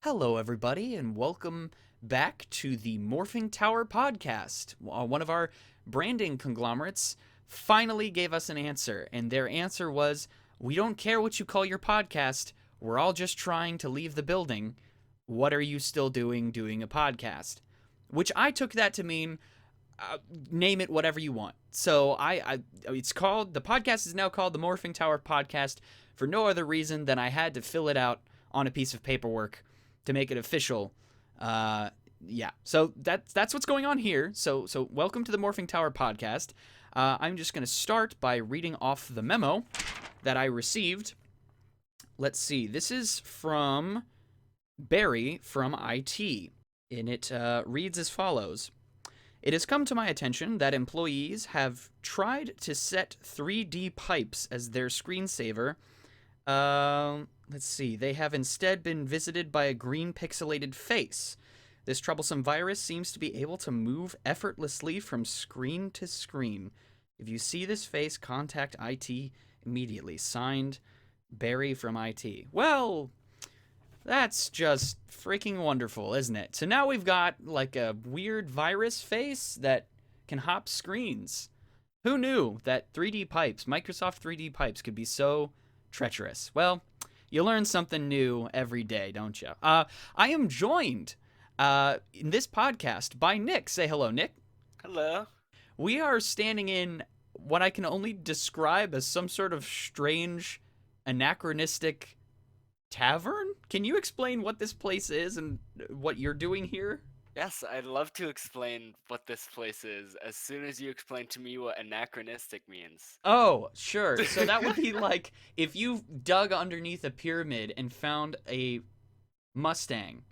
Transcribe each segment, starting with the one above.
Hello, everybody, and welcome back to the Morphing Tower podcast. One of our branding conglomerates finally gave us an answer, and their answer was, "We don't care what you call your podcast. We're all just trying to leave the building. What are you still doing a podcast?" Which I took that to mean, name it whatever you want. So the podcast is now called the Morphing Tower podcast for no other reason than I had to fill it out on a piece of paperwork to make it official. So that's what's going on here. So welcome to the Morphing Tower podcast. I'm just going to start by reading off the memo that I received. Let's see. This is from Barry from IT, and it reads as follows. It has come to my attention that employees have tried to set 3D pipes as their screensaver. Let's see. They have instead been visited by a green pixelated face. This troublesome virus seems to be able to move effortlessly from screen to screen. If you see this face, contact IT immediately. Signed, Barry from IT. Well, that's just freaking wonderful, isn't it? So now we've got like a weird virus face that can hop screens. Who knew that Microsoft 3D pipes could be so treacherous? Well, you learn something new every day, don't you? I am joined in this podcast by Nick. Say hello, Nick. Hello. We are standing in what I can only describe as some sort of strange, anachronistic tavern. Can you explain what this place is and what you're doing here? Yes, I'd love to explain what this place is as soon as you explain to me what anachronistic means. Oh, sure. So that would be like if you dug underneath a pyramid and found a Mustang.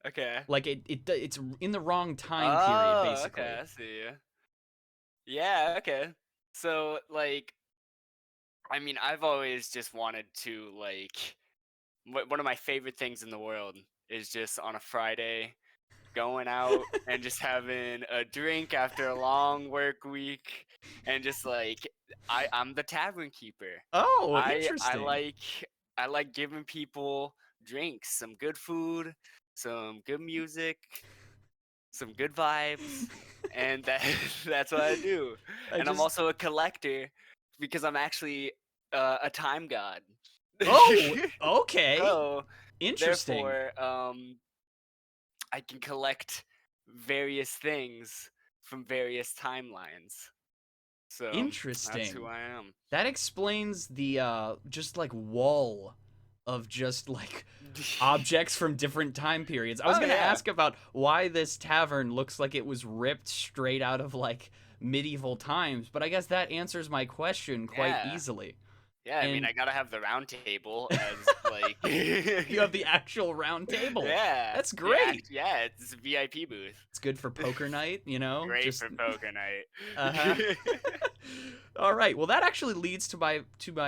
Okay. Like it's in the wrong time period, basically. Okay, I see. Yeah, okay. So, I've always just wanted to, one of my favorite things in the world is just on a Friday going out and just having a drink after a long work week and just I'm the tavern keeper. Oh, interesting. I like giving people drinks, some good food, some good music, some good vibes, and that's what I do. I'm also a collector because I'm actually a time god. Oh, okay. So, interesting. Therefore, I can collect various things from various timelines. So Interesting. that's who I am. That explains the just like wall of just like objects from different time periods. I was gonna ask about why this tavern looks like it was ripped straight out of like medieval times, but I guess that answers my question quite easily. Yeah, I gotta have the round table as You have the actual round table. Yeah. That's great. Yeah, it's a VIP booth. It's good for poker night, you know? Great for poker night. Uh-huh. All right. Well, that actually leads to my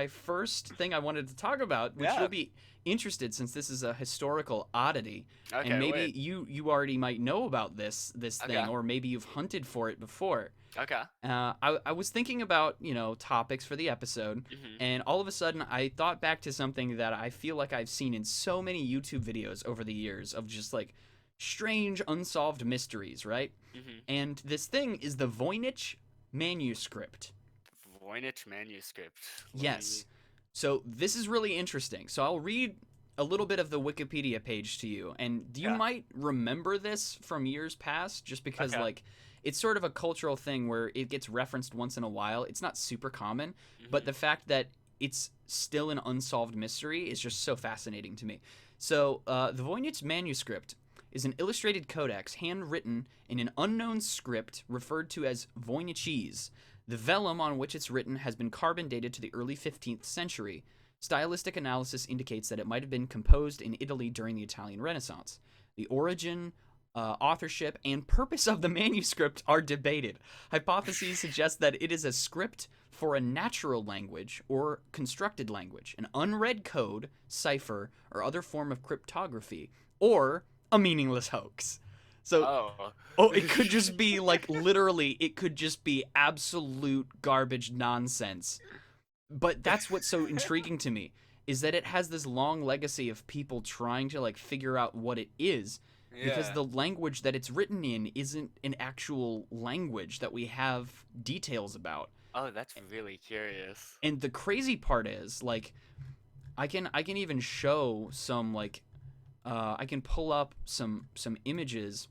first thing I wanted to talk about, which you'll be interested since this is a historical oddity. Okay, and maybe you already might know about this thing, or maybe you've hunted for it before. Okay. I was thinking about, topics for the episode, and all of a sudden I thought back to something that I feel like I've seen in so many YouTube videos over the years of just like strange unsolved mysteries, right? And this thing is the Voynich Manuscript. Voynich Manuscript. Yes. So this is really interesting. So I'll read a little bit of the Wikipedia page to you, and you might remember this from years past just because it's sort of a cultural thing where it gets referenced once in a while. It's not super common, but the fact that it's still an unsolved mystery is just so fascinating to me. So the Voynich Manuscript is an illustrated codex handwritten in an unknown script referred to as Voynichese. The vellum on which it's written has been carbon dated to the early 15th century. Stylistic analysis indicates that it might have been composed in Italy during the Italian Renaissance. The origin, authorship, and purpose of the manuscript are debated. Hypotheses suggest that it is a script for a natural language or constructed language, an unread code, cipher, or other form of cryptography, or a meaningless hoax. So, it could just be like literally, it could just be absolute garbage nonsense. But that's what's so intriguing to me. is that it has this long legacy of people trying to like figure out what it is, because Yeah. the language that it's written in isn't an actual language that we have details about. Oh, that's really curious. And the crazy part is like I can even show some like I can pull up some images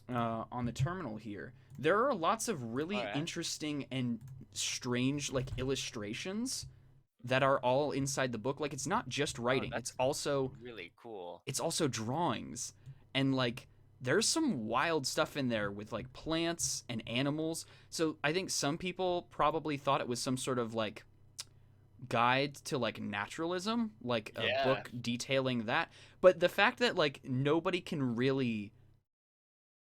on the terminal here. There are lots of All really right. interesting and strange like illustrations that are all inside the book. Like it's not just Oh, writing; that's really cool. it's also drawings, and like there's some wild stuff in there with like plants and animals. So I think some people probably thought it was some sort of like guide to like naturalism, like a Yeah. book detailing that. But the fact that like nobody can really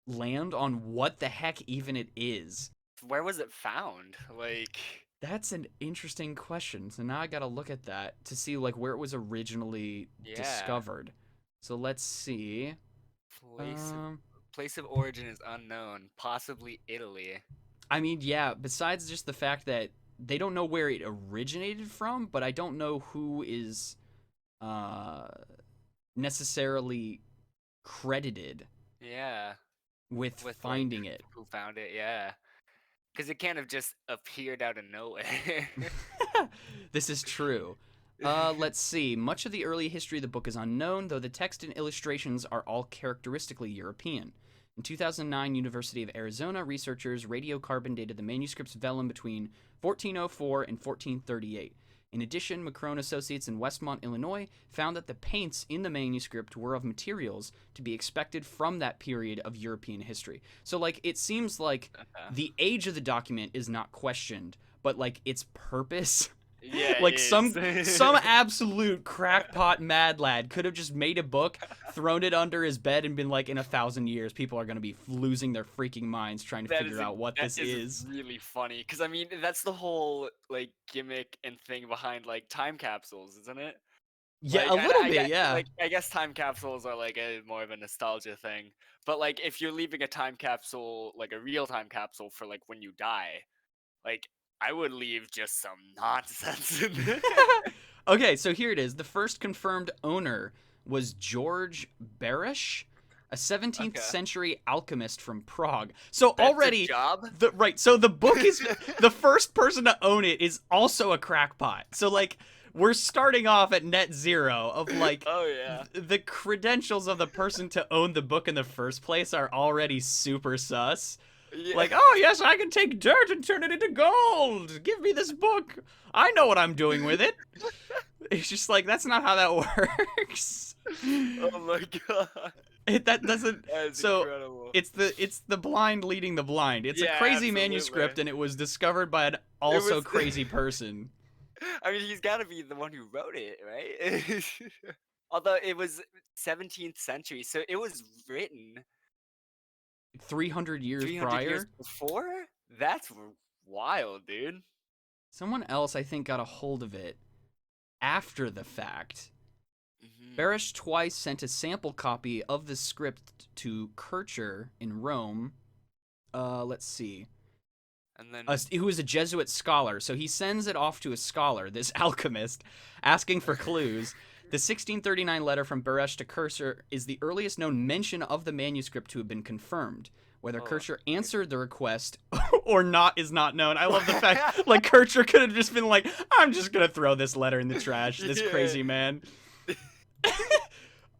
land on what the heck even it is, Where was it found? Like, that's an interesting question. So now I gotta look at that to see like where it was originally yeah. discovered. So let's see. Place of Um, place of origin is unknown. Possibly Italy. I mean, yeah. Besides just the fact that they don't know where it originated from, but I don't know who is uh necessarily credited Yeah. with With like finding it. who found it? Yeah. Because it can't have just appeared out of nowhere. This is true. Let's see. Much of the early history of the book is unknown, though the text and illustrations are all characteristically European. In 2009, University of Arizona researchers radiocarbon dated the manuscript's vellum between 1404 and 1438. In addition, Macron Associates in Westmont, Illinois, found that the paints in the manuscript were of materials to be expected from that period of European history. So, like, it seems like the age of the document is not questioned, but like its purpose. Yeah, it Like some is. absolute crackpot mad lad could have just made a book, thrown it under his bed, and been like, in 1,000 years, people are gonna be losing their freaking minds trying to figure out what That this is is. really funny because I mean that's the whole like gimmick and thing behind like time capsules, isn't it? Yeah, Like a little I bit, get yeah. like I guess time capsules are like a more of a nostalgia thing, but like if you're leaving a time capsule, like a real time capsule for like when you die, like I would leave just some nonsense in there. Okay, so here it is. The first confirmed owner was George Berish, a 17th Okay, century alchemist from Prague. So that's a already job. so the book is the first person to own it is also a crackpot. So like we're starting off at net zero of like Oh yeah. the credentials of the person to own the book in the first place are already super sus. Yeah. Like, oh yes, I can take dirt and turn it into gold. Give me this book. I know what I'm doing with it. It's just like that's not how that works. Oh my god. That doesn't. That's So incredible. it's the blind leading the blind. It's a Yeah, crazy absolutely. manuscript, and it was discovered by an It also was crazy person. I mean, he's got to be the one who wrote it, right? Although it was 17th century, so it was written 300 years 300 years prior. before? That's wild, dude. Someone else, I think, got a hold of it after the fact. Hmm. Barish twice sent a sample copy of the script to Kircher in Rome. Let's see. And then Who is a Jesuit scholar. So he sends it off to a scholar, this alchemist, asking for clues. The 1639 letter from Beresh to Kircher is the earliest known mention of the manuscript to have been confirmed. Whether oh, Kircher answered the request or not is not known. I love the fact, like, Kircher could have just been like, I'm just going to throw this letter in the trash, this yeah. crazy man.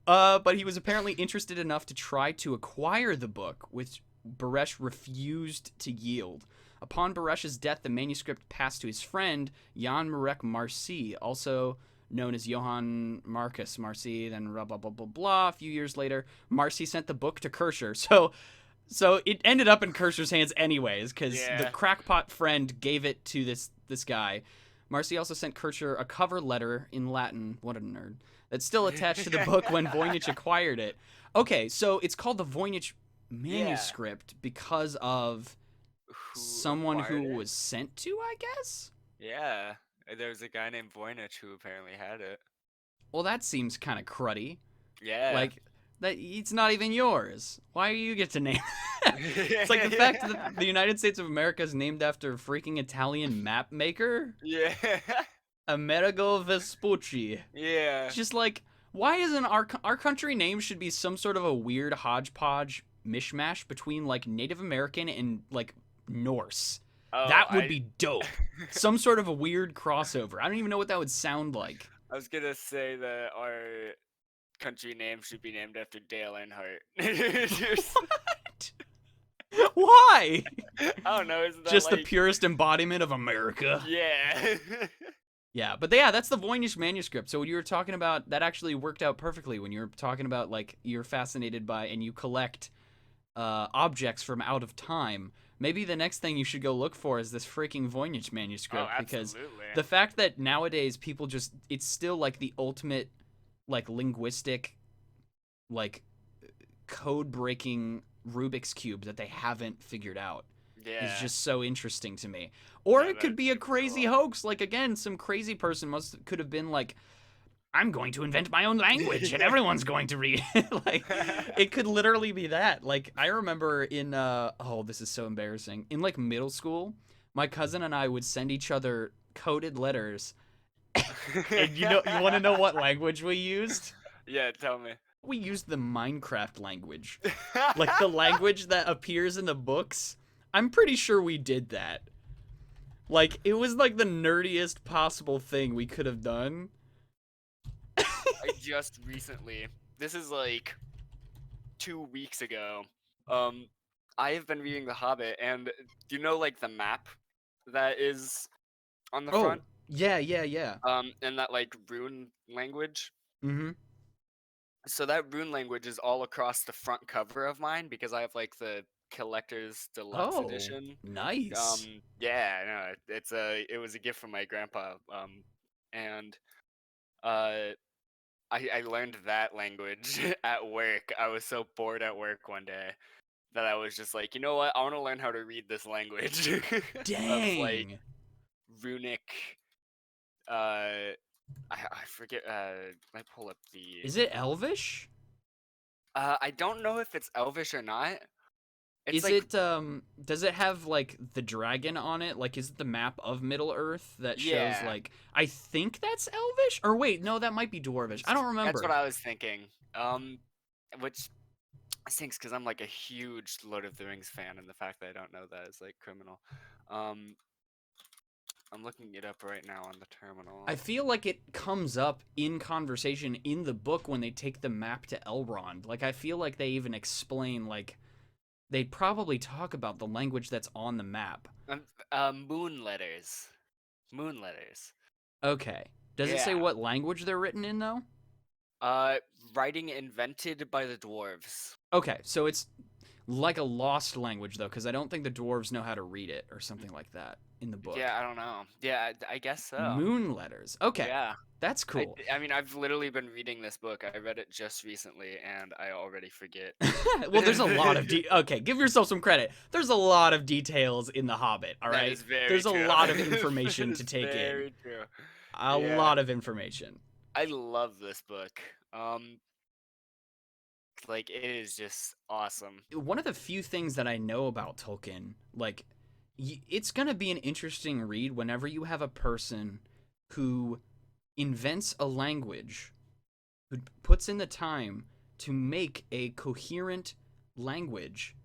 But he was apparently interested enough to try to acquire the book, which Baresh refused to yield. Upon Baresh's death, the manuscript passed to his friend, Jan Marek Marci, also known as Johann Marcus Marci, then blah, blah, blah, blah, blah. A few years later, Marci sent the book to Kircher. So it ended up in Kircher's hands anyways, because the Yeah. crackpot friend gave it to this guy. Marcy also sent Kircher a cover letter in Latin. What a nerd. That's still attached to the book when Voynich acquired it. Okay, so it's called the Voynich Yeah. Manuscript because of Who someone acquired who it? was sent to, I guess? Yeah. There was a guy named Voynich who apparently had it. Well, that seems kind of cruddy. Yeah. Like, that it's not even yours. Why do you get to name it? It's like the fact that the United States of America is named after a freaking Italian map maker. Yeah. Amerigo Vespucci. Yeah. Just like, why isn't our country name should be some sort of a weird hodgepodge mishmash between like Native American and like Norse? Oh, That would I be dope. Some sort of a weird crossover. I don't even know what that would sound like. I was gonna say that our country name should be named after Dale Earnhardt. What? Why? I don't know, isn't that Just the like purest embodiment of America. yeah. Yeah, but yeah, that's the Voynich Manuscript. So when you were talking about that, actually worked out perfectly when you were talking about like you're fascinated by and you collect objects from out of time. Maybe the next thing you should go look for is this freaking Voynich Oh, Manuscript, because absolutely. the fact that nowadays people just it's still like the ultimate like linguistic like code breaking Rubik's cube that they haven't figured out is Yeah. just so interesting to me. Or No, it that's could be a super crazy cool. hoax. Like again, some crazy person could have been like, I'm going to invent my own language and everyone's going to read it. Like it could literally be that. Like I remember in oh, this is so embarrassing. In like middle school, my cousin and I would send each other coded letters. And you want to know what language we used? Yeah, tell me. We used the Minecraft language. Like the language that appears in the books. I'm pretty sure we did that. Like it was like the nerdiest possible thing we could have done. I just recently, this is like 2 weeks ago, um, I have been reading The Hobbit, and do you know like the map that is on the Oh, front? yeah, yeah, yeah. And that like rune language. Mhm. So that rune language is all across the front cover of mine because I have like the collector's deluxe Oh, edition. nice. Yeah, no, it was a gift from my grandpa. And uh, I learned that language at work. I was so bored at work one day that I was just like, you know what? I want to learn how to read this language of like Dang. runic. Uh, I forget. Let me pull up the. Is it Elvish? I don't know if it's Elvish or not. It's Is like it does it have like the dragon on it? Like is it the map of Middle Earth that shows yeah, like I think that's Elvish? Or wait, no, that might be Dwarvish. I don't that's what remember. I was thinking. Which stinks because I'm like a huge Lord of the Rings fan, and the fact that I don't know that is like criminal. Um, I'm looking it up right now on the I terminal. feel like it comes up in conversation in the book when they take the map to Elrond. Like I feel like they even explain like they'd probably talk about the language that's on the map. Moon letters. Moon letters. Okay. Does it say Yeah. what language they're written in though? Uh, Writing invented by the dwarves. Okay, so it's like a lost language though, because I don't think the dwarves know how to read it or something like that in the book. Yeah, I don't know. Yeah, I guess so. Moon letters. Okay, Yeah. that's cool. I mean, I've literally been reading this book. I read it just recently, and I already forget. Well, there's a lot of okay. Give yourself some credit. There's a lot of details in The Hobbit. All That right, is very there's a true. lot of That information is to take in. very true. A Yeah, lot of information. I love this book. Like it is just awesome. One of the few things that I know about Tolkien, like, it's gonna be an interesting read whenever you have a person who invents a language, who puts in the time to make a coherent language,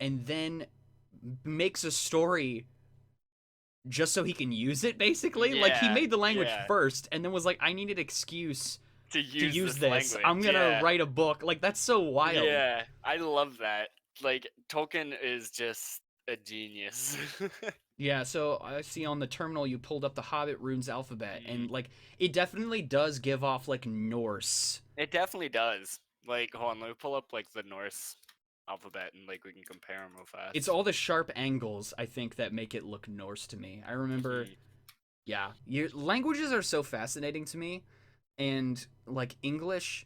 and then makes a story just so he can use it, basically. Like, he Yeah, made the language yeah. first, and then was like, I need an excuse To to use use this this. language, I'm gonna yeah. write a book. Like, that's so wild. Yeah, I love that. Like Tolkien is just a genius. Yeah, so I see on the terminal you pulled up the Hobbit runes alphabet, Mhm. and like it definitely does give off like Norse. It definitely does. Like, hold on, let me pull up like the Norse alphabet and like we can compare them real It's fast. all the sharp angles I think that make it look Norse to me. I remember, Mhm. yeah, languages are so fascinating to me, and like English,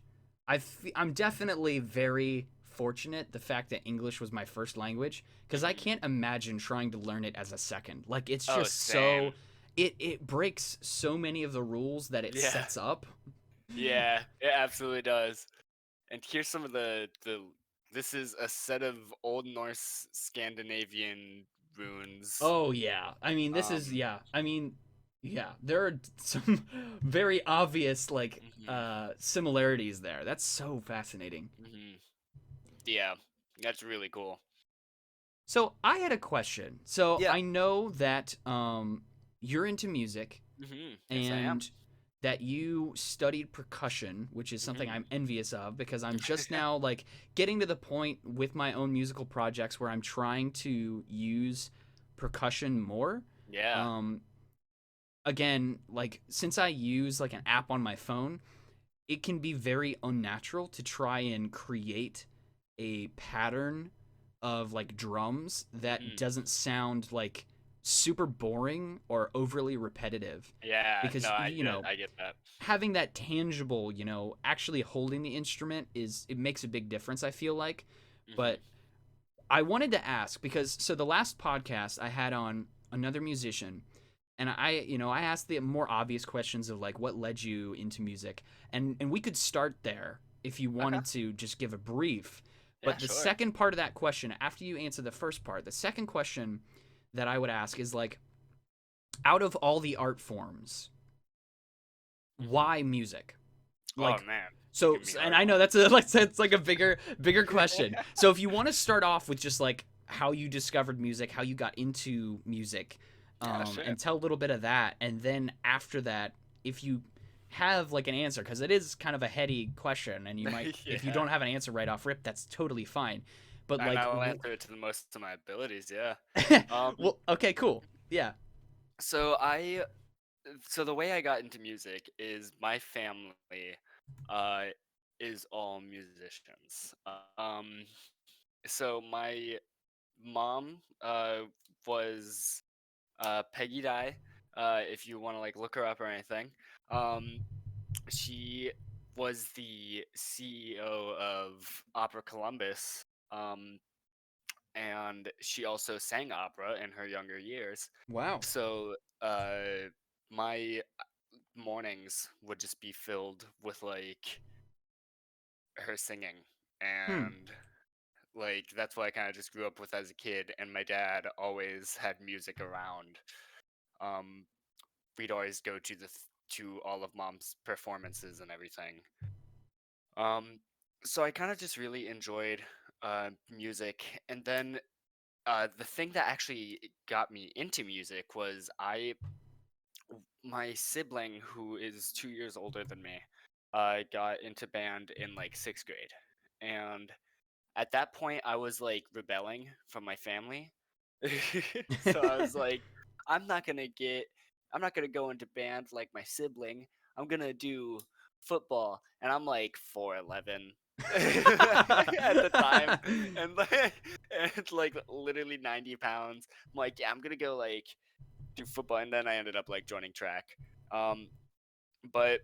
I'm definitely very fortunate the fact that English was my first language because I Mhm. can't imagine trying to learn it as a second. Like it's Oh, just so same. it breaks so many of the rules that it Yeah. sets up. Yeah, it absolutely does. And here's some of the this is a set of Old Norse Scandinavian runes. Oh yeah. I mean, this is Um yeah. I mean, Yeah, there are some very obvious like Hmm. similarities there. That's so fascinating. Hmm. Yeah, that's really cool. So I had a question. So Yeah. I know that you're into music Hmm. Yes, I am. and that you studied percussion, which is something Hmm. I'm envious of because I'm just now like getting to the point with my own musical projects where I'm trying to use percussion more. Yeah. Um, Again, like since I use like an app on my phone, it can be very unnatural to try and create a pattern of like drums that Hmm. doesn't sound like super boring or overly repetitive Yeah. No, because I get that. having that tangible, actually holding the instrument is it makes a big difference, I feel like. Hmm. But I wanted to ask because so the last podcast I had on another musician and I asked the more obvious questions of like what led you into music, and we could start there if you Okay. wanted to just give a brief. Yeah. But the Sure. second part of that question, after you answer the first part, the second question that I would ask is like, out of all the art forms, Hmm. why music? Oh Like, man, you so give me a and hard I know one. that's a like that's like a bigger question. So if you want to start off with just like how you discovered music, how you got into music, Yeah. Sure. and tell a little bit of that, and then after that, if you have like an answer, because it is kind of a heady question, and you might if you Yeah. don't have an answer right off rip, that's totally fine. But And like, I'll answer it to the most of my abilities. Yeah. Um. well, okay, cool, yeah. So I. So the way I got into music is my family, uh, is all musicians. So my mom, was Peggy Dye. If you want to like look her up or anything. Um, she was the CEO of Opera Columbus, and she also sang opera in her younger years. Wow. So my mornings would just be filled with like her singing, Hmm. and like that's what I kind of just grew up with as a kid. And my dad always had music around. Um, we'd always go to to all of mom's performances and everything. Um, so I kind of just really enjoyed music, and then the thing that actually got me into music was my sibling, who is 2 years older than me, got into band in like sixth grade, and at that point I was like rebelling from my family. So I was like, I'm not gonna get, I'm not gonna go into band like my sibling. I'm gonna do football, and I'm like 4'11" at the time, and like literally 90 pounds. I'm like, yeah, I'm gonna go like do football, and then I ended up like joining track. Um, but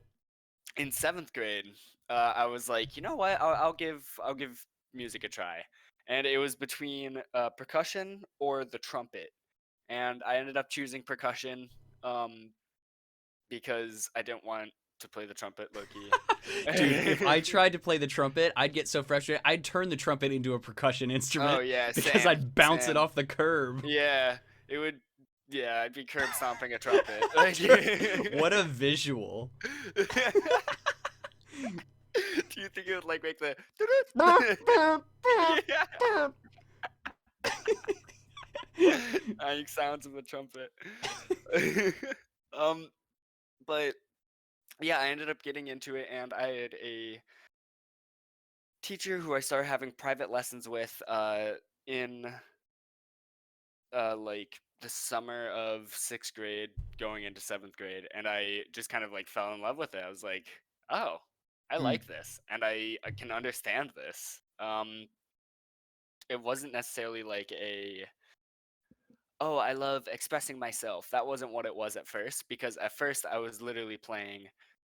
in seventh grade, I was like, you know what? I'll give music a try, and it was between percussion or the trumpet, and I ended up choosing percussion, um, because I didn't want to play the trumpet, low key. Dude, if I tried to play the trumpet, I'd get so frustrated. I'd turn the trumpet into a percussion Oh instrument yeah, because same, I'd bounce it same. off the curb. Yeah, it would. Yeah, I'd be curb stomping a trumpet. Like, Dude, what a visual. do you think it would like make the? Yeah. Dying sounds of the trumpet. um, but yeah, I ended up getting into it, and I had a teacher who I started having private lessons with in like the summer of sixth grade going into seventh grade, and I just kind of like fell in love with it. I was like, oh, I Hmm. like this, and I can understand this. It wasn't necessarily like a, oh, I love expressing myself. That wasn't what it was at first, because at first I was literally playing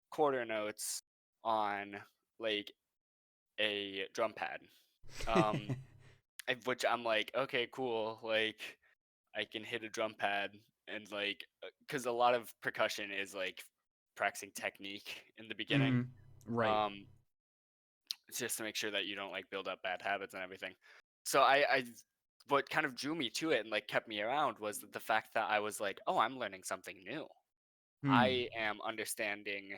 quarter notes on like a drum pad. Um, which I'm like, okay, cool. Like I can hit a drum pad, and like, because a lot of percussion is like practicing technique in the beginning. Hmm. Right. Um, it's just to make sure that you don't like build up bad habits and everything. So I what kind of drew me to it and like kept me around was the fact that I was like, oh, I'm learning something new. Hmm. I am understanding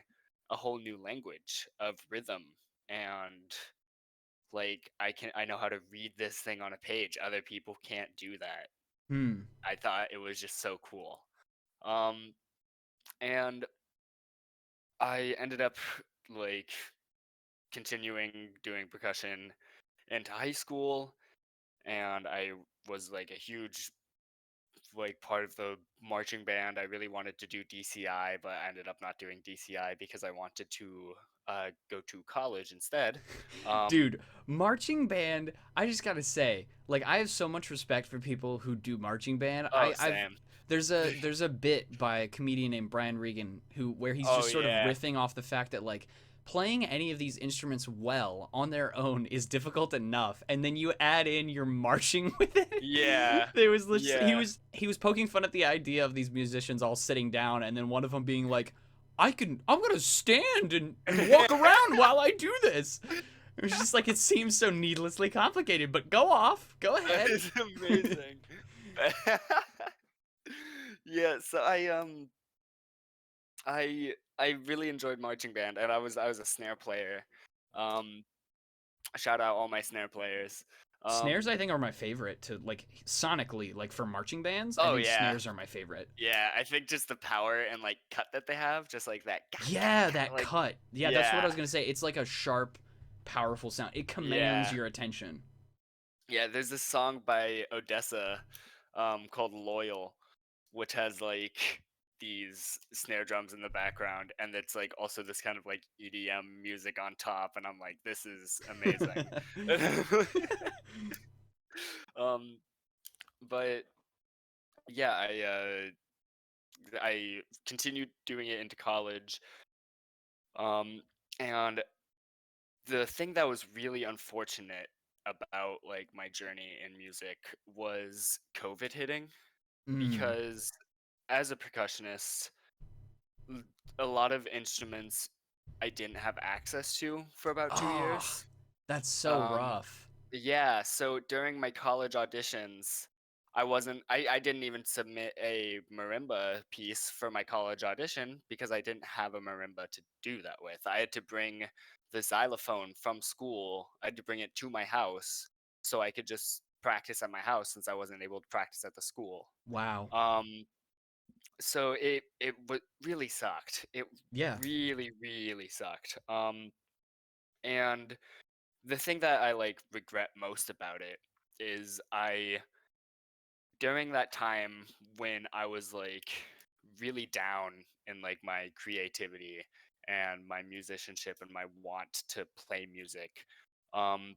a whole new language of rhythm, and like I know how to read this thing on a page. Other people can't do that. Hmm. I thought it was just so cool. Um, and I ended up like continuing doing percussion into high school, and I was like a huge like part of the marching band. I really wanted to do DCI, but I ended up not doing DCI because I wanted to go to college instead. Um, Dude, marching band, I just gotta say, like I have so much respect for people who do marching band. oh, I've same. there's a bit by a comedian named Brian Regan who where he's Oh just sort of yeah, riffing off the fact that like playing any of these instruments well on their own is difficult enough, and then you add in your marching with it. yeah, There was yeah. he was poking fun at the idea of these musicians all sitting down, and then one of them being like, I'm gonna stand and walk around while I do this. It was just like it seems so needlessly complicated, but go off. Go That ahead. is amazing. Yeah, so I really enjoyed marching band, and I was a snare player. Um, Shout out all my snare players. Snares Um, I think are my favorite to like sonically, like for marching bands, I oh think yeah, snares are my favorite. yeah. I think just the power and like cut that they have, just like that, Yeah, that like cut. Yeah, that's what I yeah, was going to say. It's like a sharp, powerful sound. It commands yeah, your attention. yeah. There's this song by Odessa, called "Loyal," which has like these snare drums in the background, and it's like also this kind of like EDM music on top, and I'm like, this is amazing. um, but yeah, I continued doing it into college. Um, and the thing that was really unfortunate about like my journey in music was COVID hitting, Mm. because as a percussionist, l- a lot of instruments I didn't have access to for about 2 years. Oh, that's so Um, rough. yeah, so during my college auditions, I didn't even submit a marimba piece for my college audition because I didn't have a marimba to do that with. I had to bring the xylophone from school. I had to bring it to my house so I could just practice at my house since I wasn't able to practice at the school. Wow. Um, so it really sucked. It Yeah. really sucked. And the thing that I like regret most about it is I during that time when I was like really down in like my creativity and my musicianship and my want to play music, um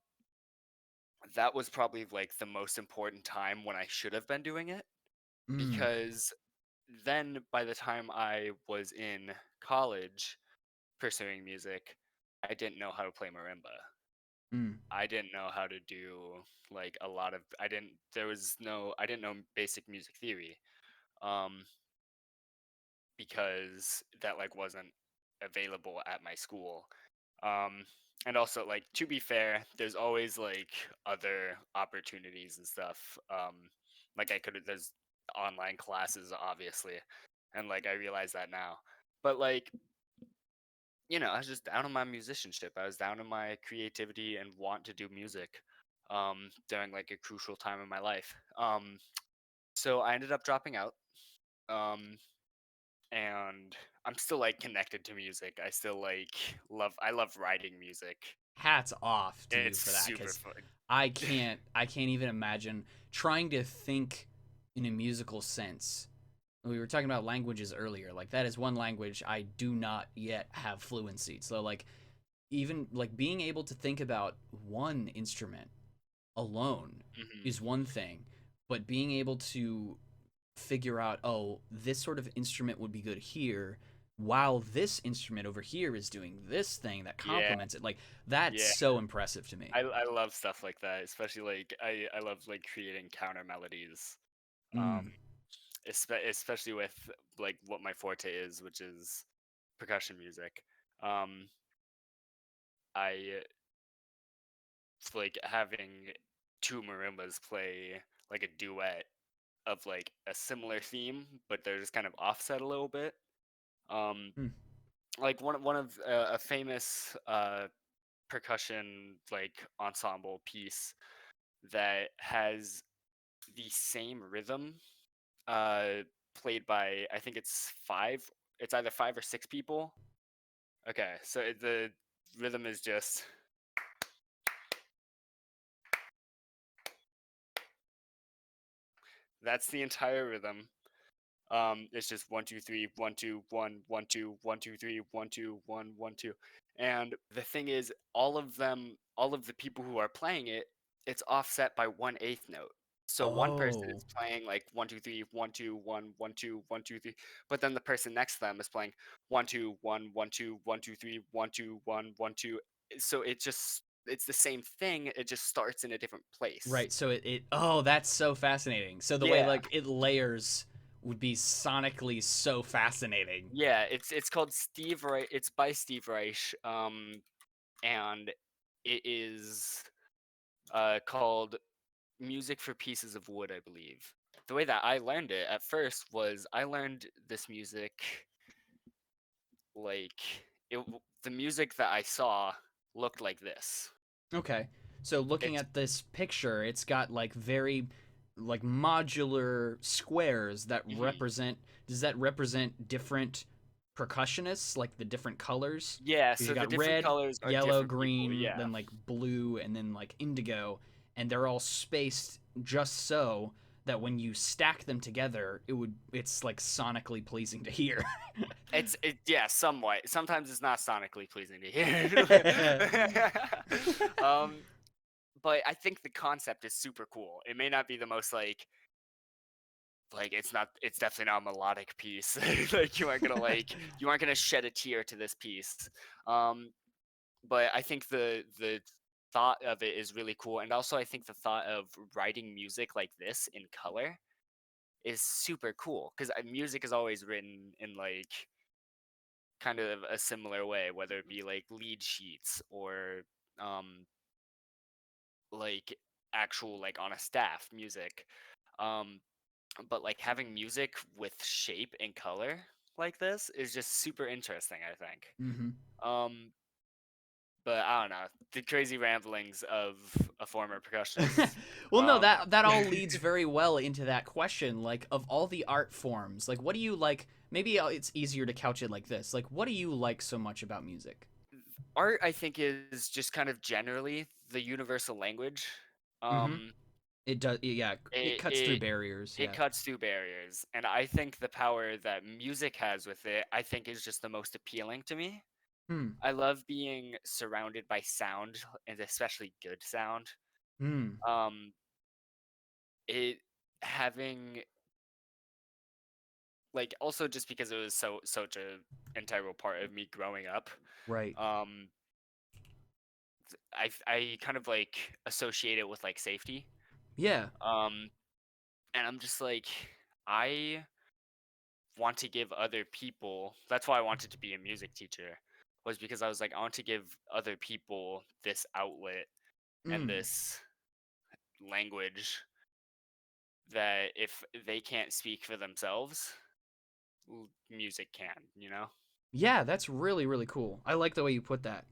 that was probably like the most important time when I should have been doing it, Mm. because then by the time I was in college pursuing music, I didn't know how to play marimba. Mm. I didn't know how to do like a lot of I didn't there was no I didn't know basic music theory, um because that like wasn't available at my school. Um and also, like, to be fair, there's always like other opportunities and stuff. Like there's online classes obviously, and like I realize that now. But like, I was just down on my musicianship. I was down on my creativity and want to do music, during like a crucial time in my life. So I ended up dropping out. Um, and I'm still like connected to music. I still like I love writing music. Hats off to you It's for that, super because fun. I can't even imagine trying to think in a musical sense. We were talking about languages earlier. Like that is one language I do not yet have fluency. So like even like being able to think about one instrument alone Hmm. is one thing, but being able to figure out, oh, this sort of instrument would be good here, while this instrument over here is doing this thing that Yeah, complements it. Like that's yeah. so impressive to me. I love stuff like that, especially like I love like creating counter melodies. Mm, Um, especially with like what my forte is, which is percussion music. Um, I like having two marimbas play like a duet of like a similar theme, but they're just kind of offset a little bit. Um, Hmm. like one of a famous percussion like ensemble piece that has the same rhythm uh played by, I think it's either 5 or 6 people. Okay, so the rhythm is just, that's the entire rhythm. It's just 1 2 3 1 2 1 1 2 1 2 3 1 2 1 1 2. And the thing is, all of the people who are playing it, it's offset by 1/8 note. So one person Oh. is playing like 1 2 3 1 2 1 1 2 1 2 3, but then the person next to them is playing 1 2 1 1 2 1 2 3 1 2 1 1 2. So it's the same thing. It just starts in a different place. Right. So it oh, that's so fascinating. So the way Yeah. like it layers would be sonically so fascinating. Yeah, it's called Steve Reich. It's by Steve Reich, and it is called Music for Pieces of Wood, I believe. The way that I learned it at first was I learned this music like the music that I saw looked like this. Okay. So looking It's at this picture, it's got like very like modular squares that mhm. represent does that represent different percussionists, like the different colors? Yeah, Because you so the got different red, colors are yellow, different people. green, Yeah. then like blue, and then like indigo, and they're all spaced just so that when you stack them together, it's like sonically pleasing to hear. Yeah, somewhat. Sometimes it's not sonically pleasing to hear. um but I think the concept is super cool. It may not be the most it's definitely not a melodic piece. Like you aren't gonna shed a tear to this piece. Um, but I think the thought of it is really cool, and also I think the thought of writing music like this in color is super cool because music is always written in like kind of a similar way, whether it be like lead sheets or um like actual like on a staff music. Um, but like having music with shape and color like this is just super interesting, I think. Hmm. Um, but I don't know, the crazy ramblings of a former percussionist. Well, no, Um, that all leads very well into that question. Like, of all the art forms, like, what do you like? Maybe it's easier to couch it like this. Like, what do you like so much about music? art, I think, is just kind of generally the universal language. Mm-hmm. Um, It does. Yeah, it it cuts through it barriers. it Yeah. cuts through barriers, and I think the power that music has with it, I think, is just the most appealing to me. Hmm. I love being surrounded by sound, and especially good sound. Hmm. Um, it having like also just because it was such a integral part of me growing up. Right. Um, I kind of like associate it with like safety. Yeah. Um, and I'm just like I want to give other people. That's why I wanted to be a music teacher, was because I was like I want to give other people this outlet and Hmm. this language that if they can't speak for themselves, music can, you know? Yeah, that's really really cool. I like the way you put that.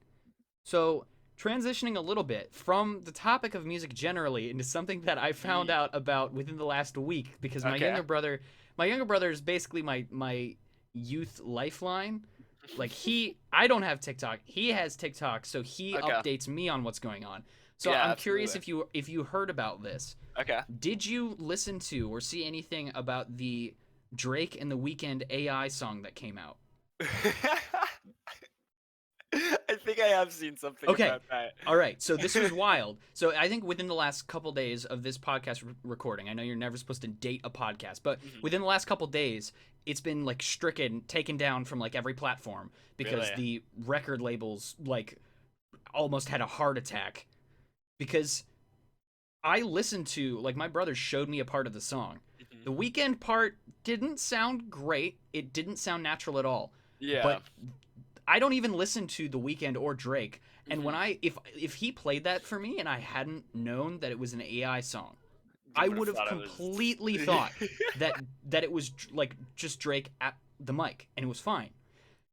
So, transitioning a little bit from the topic of music generally into something that I found Mm, out about within the last week because okay. my younger brother is basically my youth lifeline. Like I don't have TikTok. He has TikTok, so he Okay. updates me on what's going on. So Yeah, I'm curious absolutely. if you heard about this. Okay. Did you listen to or see anything about the Drake and the Weekend AI song that came out? I think I have seen something Okay. about that. All right. So this was wild. So I think within the last couple days of this podcast recording, I know you're never supposed to date a podcast, but Mhm. within the last couple days, it's been like stricken, taken down from like every platform because Really? the record labels like almost had a heart attack because I listened to like my brother showed me a part of the song. Mhm. The weekend part didn't sound great. It didn't sound natural at all. Yeah. But I don't even listen to The Weeknd or Drake. And when Mhm. if he played that for me and I hadn't known that it was an AI song, You I would have would have thought it was completely thought that it was like just Drake at the mic and it was fine.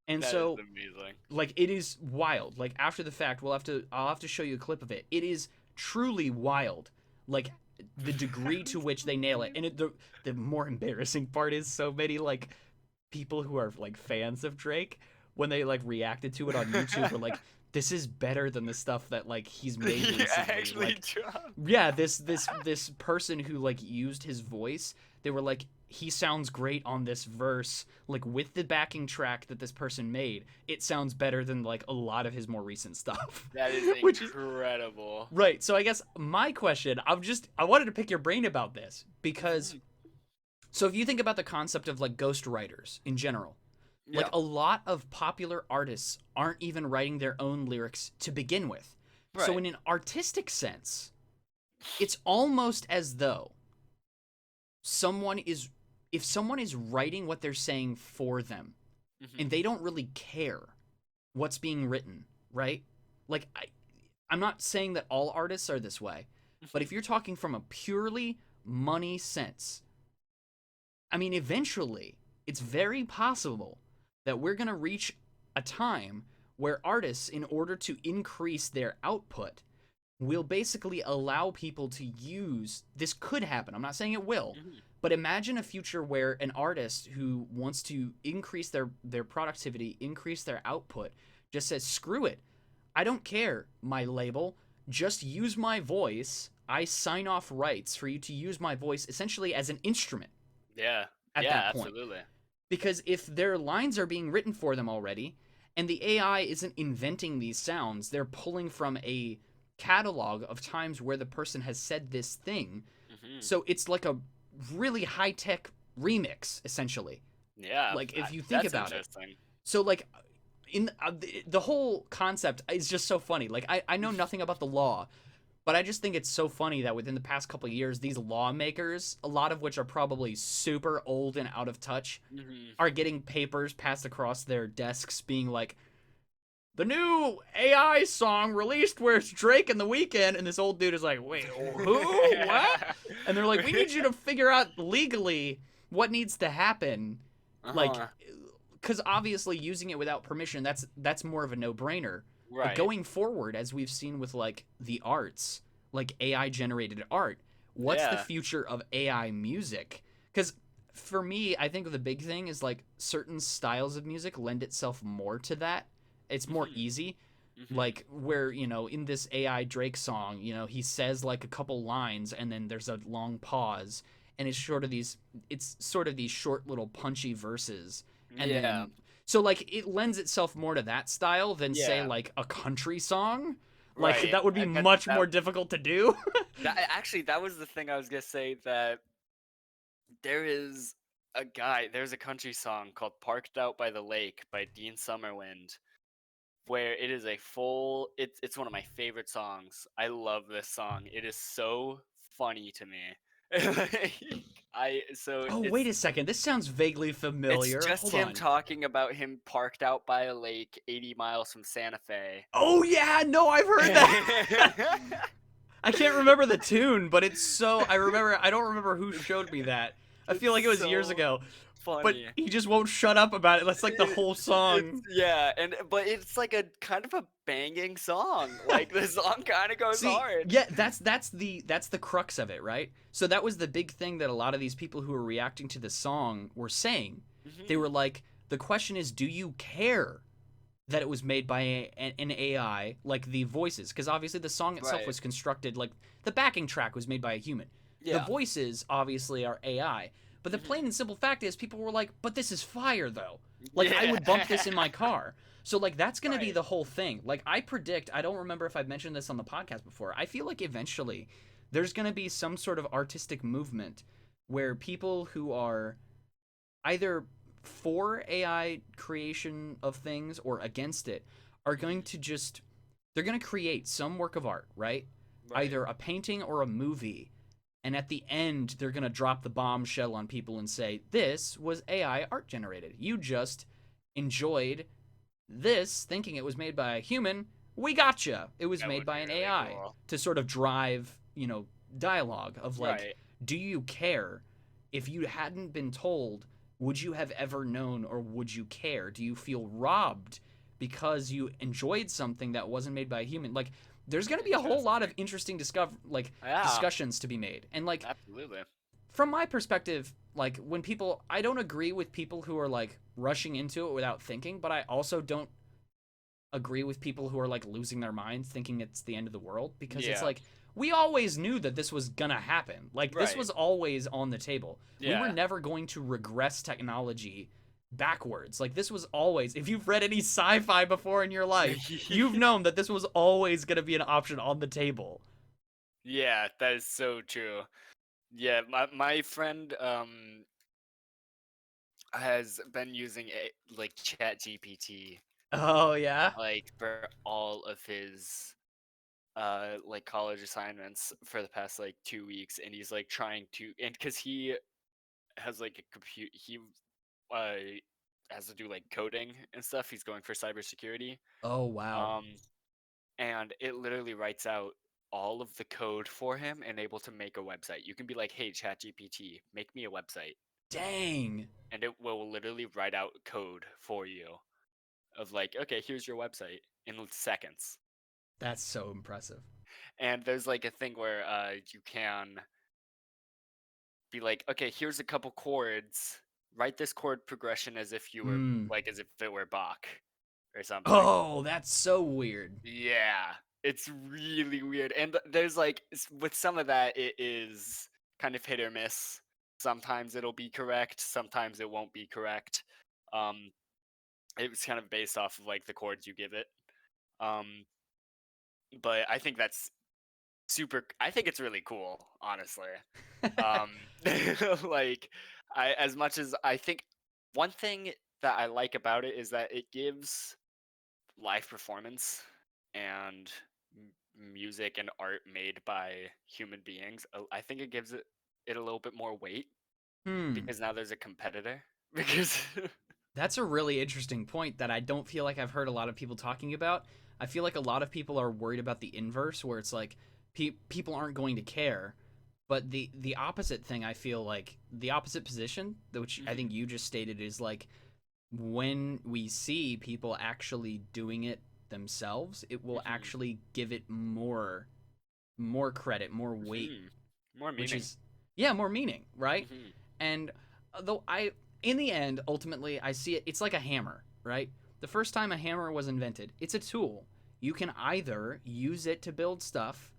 And That is so, amazing. like, it is wild. Like, after the fact, I'll have to show you a clip of it. It is truly wild. Like, the degree to which they nail it. And the more embarrassing part is so many, like, people who are, like, fans of Drake, when they, like, reacted to it on YouTube, were like, this is better than the stuff that, like, he's made Yeah, recently. actually Like, dropped. yeah, this person who, like, used his voice, they were like, he sounds great on this verse, like, with the backing track that this person made. It sounds better than, like, a lot of his more recent stuff. That is Which is incredible. right. So I guess my question, I wanted to pick your brain about this because so if you think about the concept of, like, ghost writers in general, like, Yeah. a lot of popular artists aren't even writing their own lyrics to begin with. So Right. in an artistic sense, it's almost as though someone is if someone is writing what they're saying for them and they don't really care what's being written, right? Like, I'm not saying that all artists are this way, but if you're talking from a purely money sense, I mean, eventually it's very possible that we're going to reach a time where artists, in order to increase their output, will basically allow people to use this. Could happen, I'm not saying it will, but imagine a future where an artist who wants to increase their productivity, increase their output, just says, screw it, I don't care, my label, just use my voice, I sign off rights for you to use my voice essentially as an instrument Yeah. at Yeah, that point. absolutely. Because if their lines are being written for them already, and the AI isn't inventing these sounds, they're pulling from a catalog of times where the person has said this thing. So it's like a really high-tech remix, essentially. Yeah, Like, if you think that's about it. interesting. So, like, in the whole concept is just so funny. Like, I know nothing about the law, but I just think it's so funny that within the past couple of years, these lawmakers, a lot of which are probably super old and out of touch, are getting papers passed across their desks being like, the new AI song released where it's Drake and The Weeknd, and this old dude is like, wait, who? What? And they're like, we need you to figure out legally what needs to happen. Like, because obviously using it without permission, that's more of a no-brainer. But Right. going forward, as we've seen with, like, the arts, like AI-generated art, what's the Yeah. future of AI music? Because for me, I think the big thing is, like, certain styles of music lend itself more to that. It's more easy. Like, where, you know, in this AI Drake song, you know, he says, like, a couple lines, and then there's a long pause, and it's sort of these short little punchy verses. And then, so, like, it lends itself more to that style than, say, like, a country song. Like, Right. that would be much more difficult to do. Actually, that was the thing I was gonna say, that there's a country song called Parked Out by the Lake by Dean Summerwind, where it is it's one of my favorite songs. I love this song. It is so funny to me. Oh, wait a second. This sounds vaguely It's familiar. just Hold him on. talking about him parked out by a lake 80 miles from Santa Fe. Oh, yeah. No, I've heard that. I can't remember the tune, but it's so. I don't remember who showed me that. I feel like it was years ago. But Funny. he just won't shut up about it. That's like the whole song. Yeah, but it's like a kind of a banging song. Like, the song kind of goes See, hard. yeah, that's the crux of it, right? So that was the big thing that a lot of these people who were reacting to the song were saying. They were like, the question is, do you care that it was made by an AI, like the voices? Because obviously the song itself was constructed, like, the backing track was made by a human. The voices obviously are AI. But the plain and simple fact is, people were like, but this is fire, though. Like, I would bump this in my car. So, like, that's going to be the whole thing. Like, I don't remember if I've mentioned this on the podcast before. I feel like eventually there's going to be some sort of artistic movement where people who are either for AI creation of things or against it are going to they're going to create some work of art, right? Either a painting or a movie. And at the end, they're going to drop the bombshell on people and say, this was AI art generated. You just enjoyed this thinking it was made by a human. We gotcha. It was made by an AI to sort of drive, you know, dialogue of like, do you care if you hadn't been told would you have ever known, or would you care? Do you feel robbed because you enjoyed something that wasn't made by a human? Like, there's going to be a whole lot of Interesting. interesting Yeah, discussions to be made. And like, absolutely. from my perspective, like, when people, I don't agree with people who are like rushing into it without thinking, but I also don't agree with people who are like losing their minds thinking it's the end of the world, because it's Yeah. like, we always knew that this was gonna happen. Like, this Right. was always on the table. We were Yeah. never going to regress technology backwards. Like, this was always, if you've read any sci-fi before in your life, you've known that this was always going to be an option on the table. Yeah, that is so true. Yeah, my friend has been using like Chat GPT Oh yeah. like for all of his like college assignments for the past like 2 weeks, and he's like trying to, and because he has like a compute, he uh has to do like coding and stuff. He's going for cybersecurity. Oh wow. Um, and it literally writes out all of the code for him and able to make a website. You can be like, "Hey, ChatGPT, make me a website," Dang. and it will literally write out code for you of like, "Okay, here's your website," in seconds. That's so impressive. And there's like a thing where you can be like, "Okay, here's a couple chords. Write this chord progression as if you were Hmm. like as if it were Bach or something." Oh, that's so weird. Yeah, it's really weird. And there's like with some of that, it is kind of hit or miss. Sometimes it'll be correct, sometimes it won't be correct. Um, it's kind of based off of like the chords you give it. Um, but I think that's super. I think it's really cool, honestly. Um, like as much as I think one thing that I like about it is that it gives live performance and music and art made by human beings, I think it gives it a little bit more weight Hmm. because now there's a competitor. Because That's a really interesting point that I don't feel like I've heard a lot of people talking about. I feel like a lot of people are worried about the inverse, where it's like people aren't going to care. But the opposite thing, I feel like the opposite position, which I think Mhm, you just stated, is like, when we see people actually doing it themselves, it will mhm, actually give it more credit, more weight, mhm. More which meaning. is, yeah, more meaning, right? Mhm, And though I, in the end, ultimately, I see it, it's like a hammer, right? The first time a hammer was invented, it's a tool. You can either use it to build stuff.